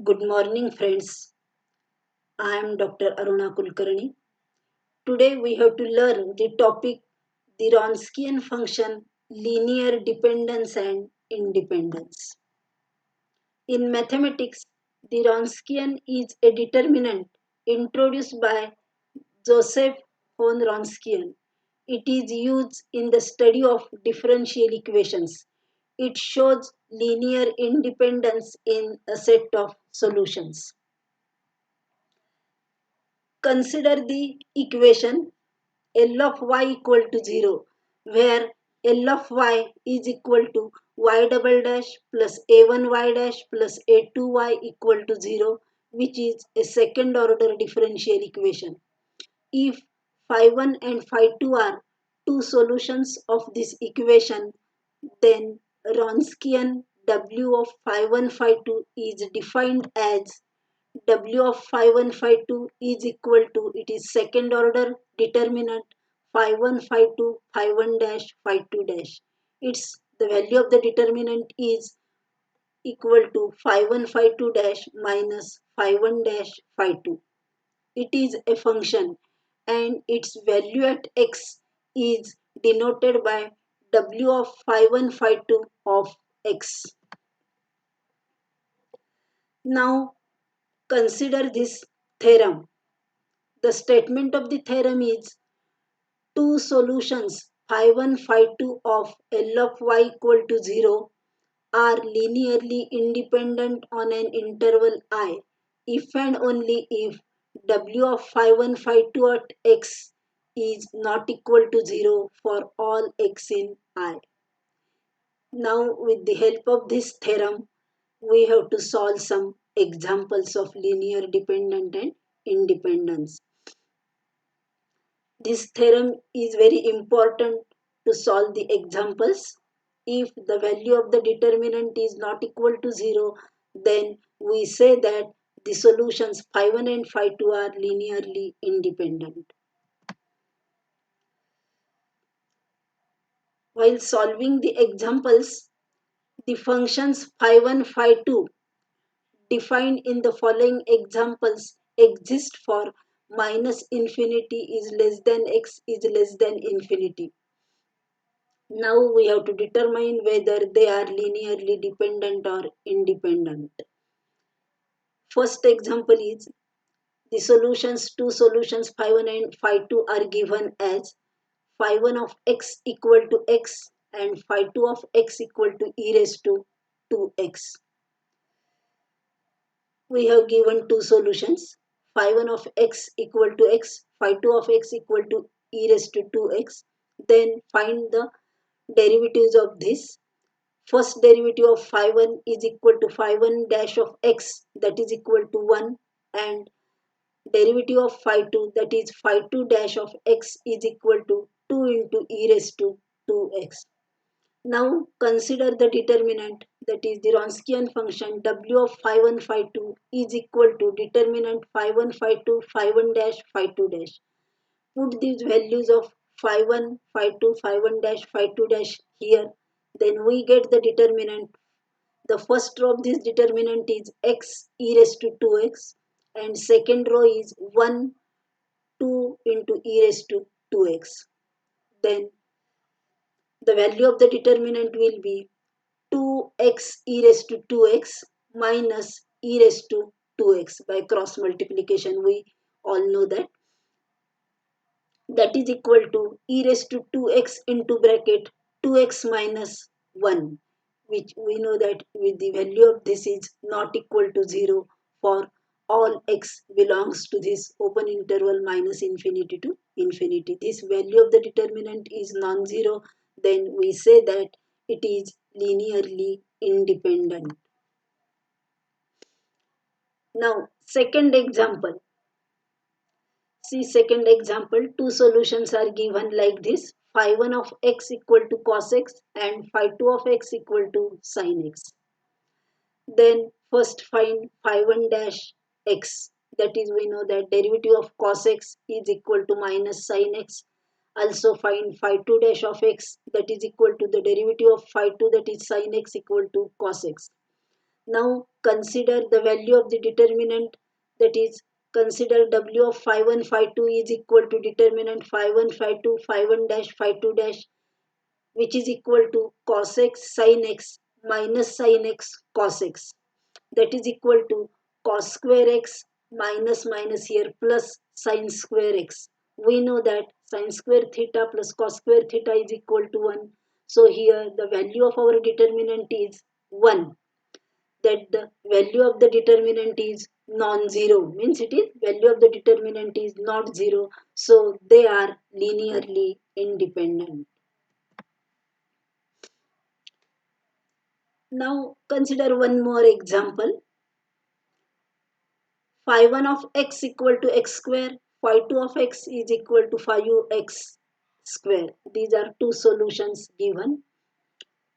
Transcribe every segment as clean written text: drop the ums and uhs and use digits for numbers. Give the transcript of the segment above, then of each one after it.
Good morning, friends. I am Dr. Aruna Kulkarni. Today we have to learn the topic the Wronskian function linear dependence and independence. In mathematics, the Wronskian is a determinant introduced by Joseph von Wronskian. It is used in the study of differential equations. It shows linear independence in a set of solutions. Consider the equation L of y equal to 0, where L of y is equal to y double dash plus a1y dash plus a2y equal to 0, which is a second order differential equation. If phi1 and phi2 are two solutions of this equation, then Wronskian W of phi1 phi2 is defined as W of phi1 phi2 is equal to, it is second order determinant phi1 phi2 phi1 dash phi2 dash. Its the value of the determinant is equal to phi1 phi2 dash minus phi1 dash phi2. It is a function and its value at x is denoted by W of phi1 phi2 of x. Now consider this theorem. The statement of the theorem is two solutions phi1 phi2 of L of y equal to 0 are linearly independent on an interval I if and only if W of phi1 phi2 at x is not equal to 0 for all x in I. Now with the help of this theorem we have to solve some examples of linear dependent and independence. This theorem is very important to solve the examples. If the value of the determinant is not equal to 0, then we say that the solutions phi1 and phi2 are linearly independent. While solving the examples, the functions phi1, phi2 defined in the following examples exist for minus infinity is less than x is less than infinity. Now we have to determine whether they are linearly dependent or independent. First example is the solutions, two solutions phi1 and phi2 are given as phi1 of x equal to x and phi2 of x equal to e raised to 2x. We have given two solutions, phi1 of x equal to x, phi2 of x equal to e raised to 2x. Then find the derivatives of this. First derivative of phi1 is equal to phi1 dash of x, that is equal to 1, and derivative of phi2, that is phi2 dash of x, is equal to 2 into e raised to 2x. Now consider the determinant, that is the Wronskian function W of phi1 phi2 is equal to determinant phi1 phi2 phi1 dash phi2 dash. Put these values of phi1 phi2 phi1 dash phi2 dash here, then we get the determinant. The first row of this determinant is x e raised to 2x and second row is 1 2 into e raised to 2x. Then the value of the determinant will be 2x e raised to 2x minus e raised to 2x. By cross multiplication we all know that is equal to e raised to 2x into bracket 2x minus 1, which we know that with the value of this is not equal to 0 for all x belongs to this open interval minus infinity to infinity. This value of the determinant is non-zero, then we say that it is linearly independent. Now second example. See second example, two solutions are given like this. Phi1 of x equal to cos x and phi2 of x equal to sin x. Then first find phi1 dash x. That is, we know that derivative of cos x is equal to minus sin x. Also find phi2 dash of x, that is equal to the derivative of phi2, that is sin x equal to cos x. Now consider the value of the determinant, that is, consider W of phi 1 phi 2 is equal to determinant phi 1 phi 2 phi 1 dash phi 2 dash, which is equal to cos x sin x minus sin x cos x, that is equal to cos square x minus minus here plus sin square x. We know that sin square theta plus cos square theta is equal to 1. So here the value of our determinant is 1. That the value of the determinant is non-zero, means it is value of the determinant is not zero. So they are linearly independent. Now consider one more example. Phi 1 of x equal to x square, phi 2 of x is equal to phi u x square. These are two solutions given.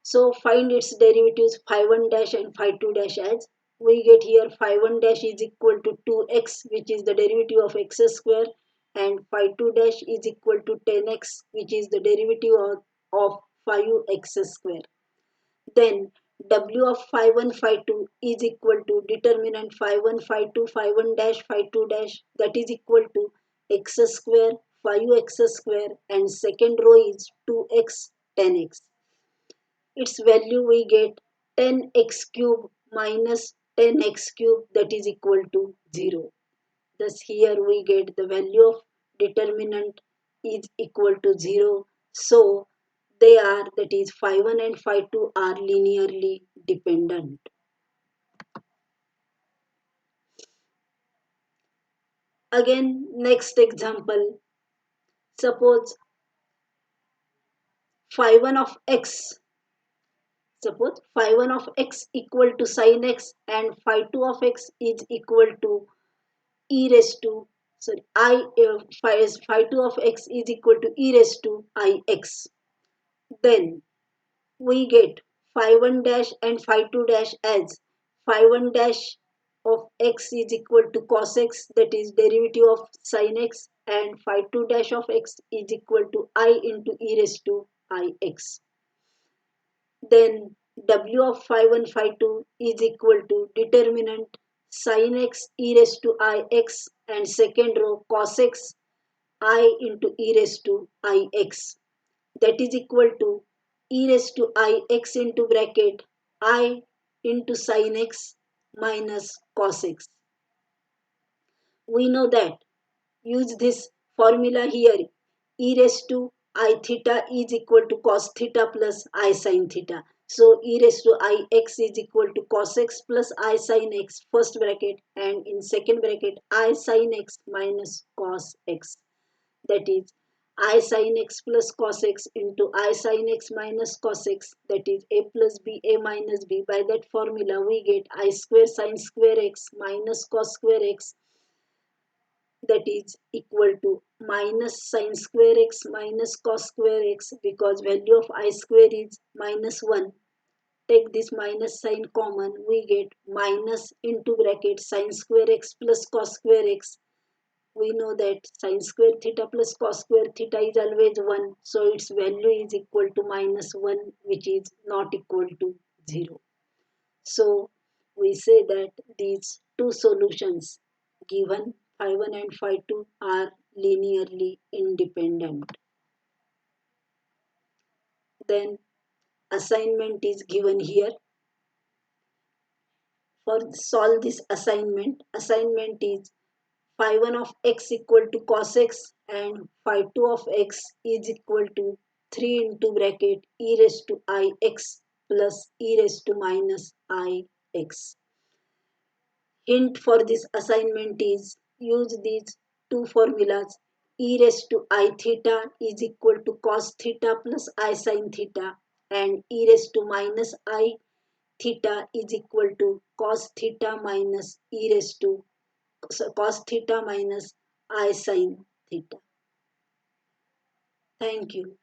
So find its derivatives phi 1 dash and phi 2 dash, as we get here phi 1 dash is equal to 2x, which is the derivative of x square, and phi 2 dash is equal to 10x, which is the derivative of phi u x square. Then W of phi 1 phi 2 is equal to determinant phi 1 phi 2 phi 1 dash phi 2 dash, that is equal to x square phi u x square, and second row is 2x 10x. Its value we get 10x cube minus 10x cube, that is equal to 0. Thus here we get the value of determinant is equal to 0. So they are, that is phi 1 and phi 2 are linearly dependent. Again, next example. Suppose phi 1 of x. Suppose phi 1 of x equal to sin x and phi 2 of x is equal to e raised to, sorry, phi 2 of x is equal to e raised to I x. Then we get phi 1 dash and phi 2 dash, as phi 1 dash of x is equal to cos x, that is derivative of sin x, and phi 2 dash of x is equal to I into e raised to I x. Then W of phi 1 phi 2 is equal to determinant sin x e raised to I x, and second row cos x I into e raised to I x, that is equal to e raised to I x into bracket I into sin x minus cos x. We know that, use this formula here, e raised to I theta is equal to cos theta plus I sin theta. So e raised to I x is equal to cos x plus I sin x, first bracket, and in second bracket I sin x minus cos x, that is I sin x plus cos x into I sin x minus cos x, that is a plus b a minus b. By that formula we get I square sin square x minus cos square x, that is equal to minus sin square x minus cos square x, because value of I square is minus 1. Take this minus sign common, we get minus into bracket sin square x plus cos square x. We know that sin square theta plus cos square theta is always 1. So its value is equal to minus 1, which is not equal to 0. So we say that these two solutions given phi 1 and phi 2 are linearly independent. Then assignment is given here. For solve this assignment is phi 1 of x equal to cos x and phi 2 of x is equal to 3 into bracket e raised to I x plus e raised to minus I x. Hint for this assignment is, use these two formulas. E raised to I theta is equal to cos theta plus I sin theta, and e raised to minus I theta is equal to cos theta minus e raised to, so cos theta minus I sin theta. Thank you.